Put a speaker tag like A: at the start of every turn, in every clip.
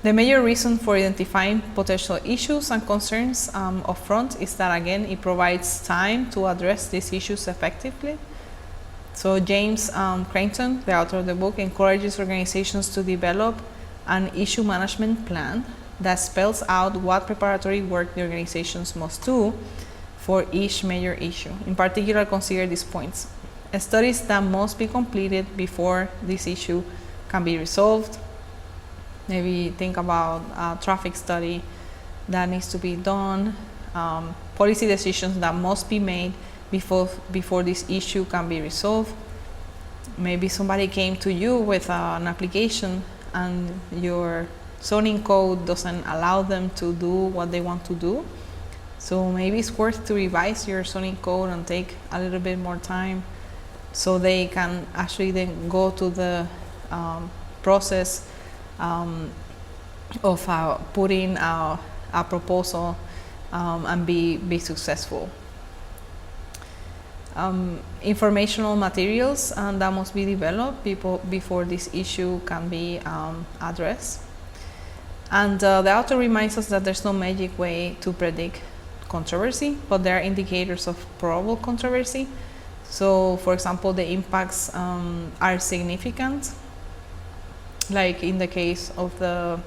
A: The major reason for identifying potential issues and concerns upfront is that, again, it provides time to address these issues effectively. So James Creighton, the author of the book, encourages organizations to develop an issue management plan that spells out what preparatory work the organizations must do for each major issue. In particular, consider these points. Studies that must be completed before this issue can be resolved. Maybe think about a traffic study that needs to be done, policy decisions that must be made before this issue can be resolved. Maybe somebody came to you with an application and your zoning code doesn't allow them to do what they want to do. So maybe it's worth to revise your zoning code and take a little bit more time so they can actually then go to the process of putting a proposal and be successful. Informational materials that must be developed before this issue can be addressed. And the author reminds us that there's no magic way to predict controversy, but there are indicators of probable controversy. So, for example, the impacts are significant, like in the case of the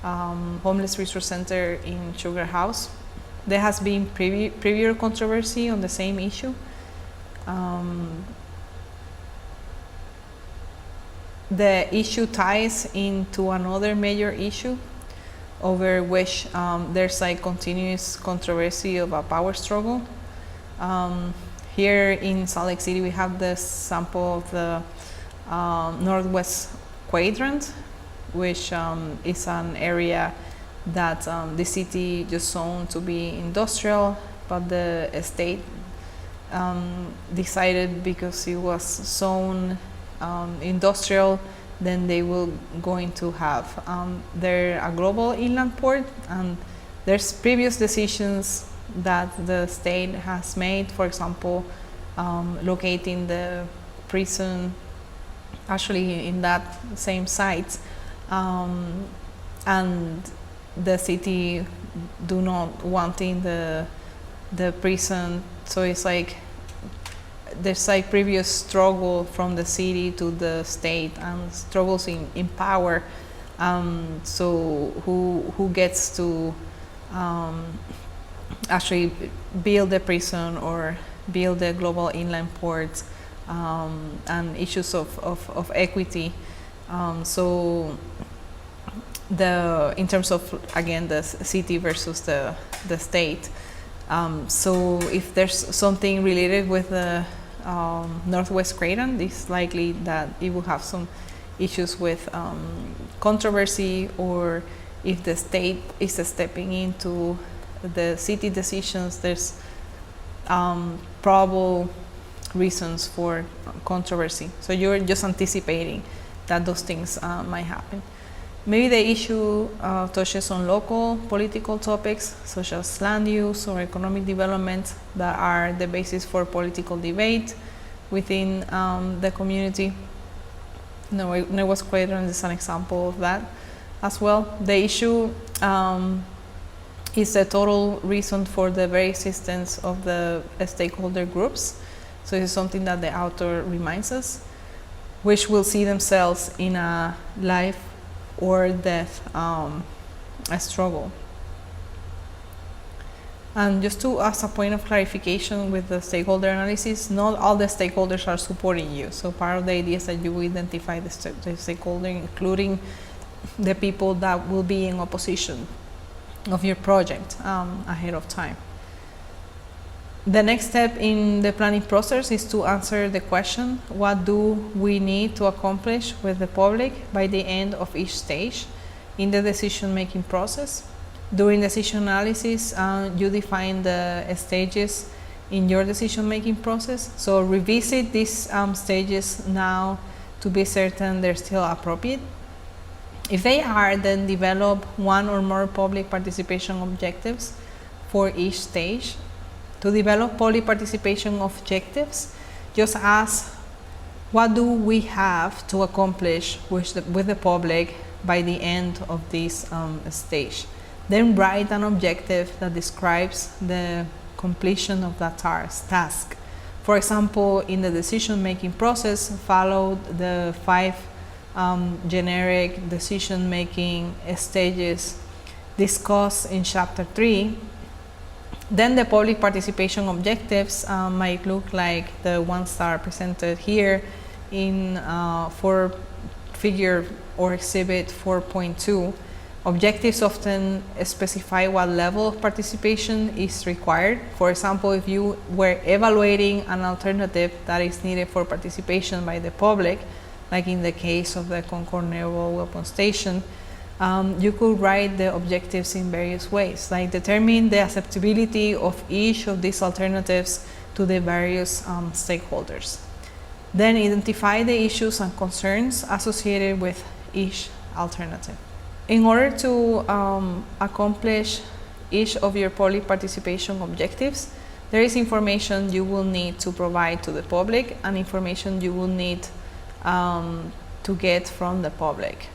A: Homeless Resource Center in Sugar House. There has been previous controversy on the same issue. The issue ties into another major issue over which there's like continuous controversy of a power struggle. Here in Salt Lake City, we have the sample of the Northwest Quadrant, which is an area that the city just zoned to be industrial, but the state decided because it was zoned industrial, then they will going to have they're a global inland port, and there's previous decisions that the state has made, for example, locating the prison actually in that same site, and the city do not wanting the prison. So it's like there's like previous struggle from the city to the state and struggles in power. So who gets to actually build the prison or build the global inland port, and issues of equity. So in terms of, again, the city versus the state. So if there's something related with the Northwest Craton, it's likely that it will have some issues with controversy, or if the state is stepping into the city decisions, there's probable reasons for controversy. So you're just anticipating that those things might happen. Maybe the issue touches on local political topics such as land use or economic development that are the basis for political debate within the community. Northwest Quadrant is an example of that as well. The issue is the total reason for the very existence of the stakeholder groups. So this is something that the author reminds us, which will see themselves in a life or death a struggle. And just as a point of clarification with the stakeholder analysis, not all the stakeholders are supporting you. So part of the idea is that you identify the stakeholder, including the people that will be in opposition of your project ahead of time. The next step in the planning process is to answer the question, what do we need to accomplish with the public by the end of each stage in the decision-making process? During decision analysis, you define the stages in your decision-making process. So revisit these stages now to be certain they're still appropriate. If they are, then develop one or more public participation objectives for each stage. To develop public participation objectives, just ask, what do we have to accomplish with the public by the end of this stage. Then write an objective that describes the completion of that task. For example, in the decision-making process, follow the 5 generic decision-making stages discussed in Chapter 3. Then the public participation objectives might look like the ones that are presented here in for figure or exhibit 4.2. Objectives often specify what level of participation is required. For example, if you were evaluating an alternative that is needed for participation by the public, like in the case of the Concord Naval Weapon Station, you could write the objectives in various ways, like determine the acceptability of each of these alternatives to the various stakeholders. Then identify the issues and concerns associated with each alternative. In order to accomplish each of your public participation objectives, there is information you will need to provide to the public and information you will need to get from the public.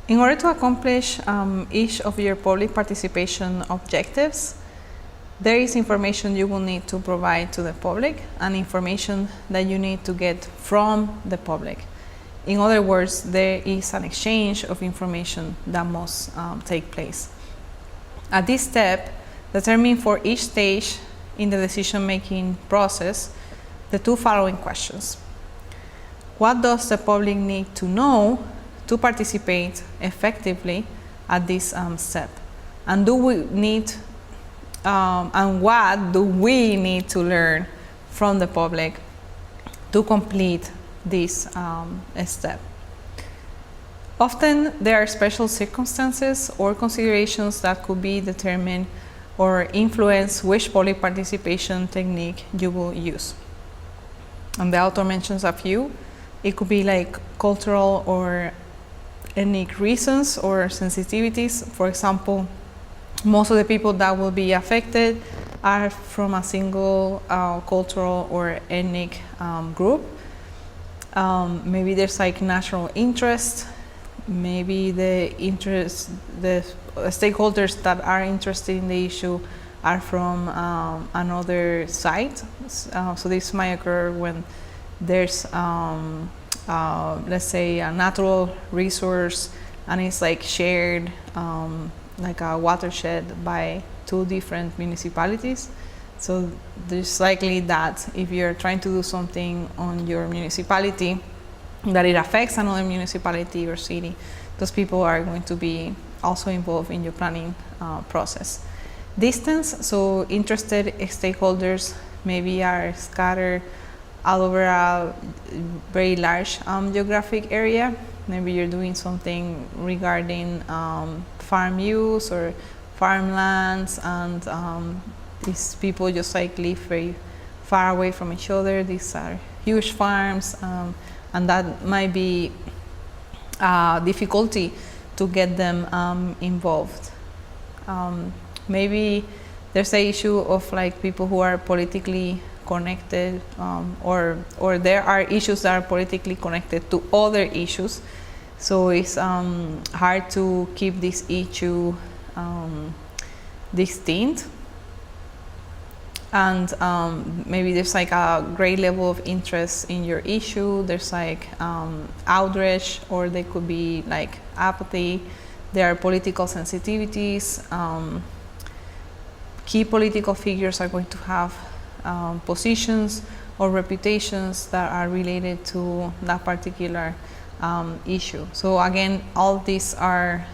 A: In order to accomplish each of your public participation objectives, there is information you will need to provide to the public and information that you need to get from the public. In other words, there is an exchange of information that must take place. At this step, determine for each stage in the decision-making process the 2 following questions. What does the public need to know to participate effectively at this step? And what do we need to learn from the public to complete this step? Often there are special circumstances or considerations that could be determined or influence which public participation technique you will use. And the author mentions a few. It could be like cultural or ethnic reasons or sensitivities. For example, most of the people that will be affected are from a single cultural or ethnic group. Maybe there's like national interest. Maybe the stakeholders that are interested in the issue are from another site. So this might occur when there's, let's say, a natural resource and it's like shared, like a watershed by 2 different municipalities. So there's likely that if you're trying to do something on your municipality that it affects another municipality or city, those people are going to be also involved in your planning process. Distance, so interested stakeholders maybe are scattered all over a very large geographic area. Maybe you're doing something regarding farm use or farmlands, and these people just like live very far away from each other. These are huge farms, and that might be difficulty to get them involved. Maybe there's an issue of like people who are politically connected, or there are issues that are politically connected to other issues. So it's hard to keep this issue distinct. And maybe there's like a great level of interest in your issue. There's like outrage, or there could be like apathy. There are political sensitivities. Key political figures are going to have positions or reputations that are related to that particular issue. So again, all these are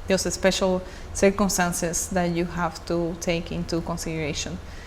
A: just special circumstances that you have to take into consideration.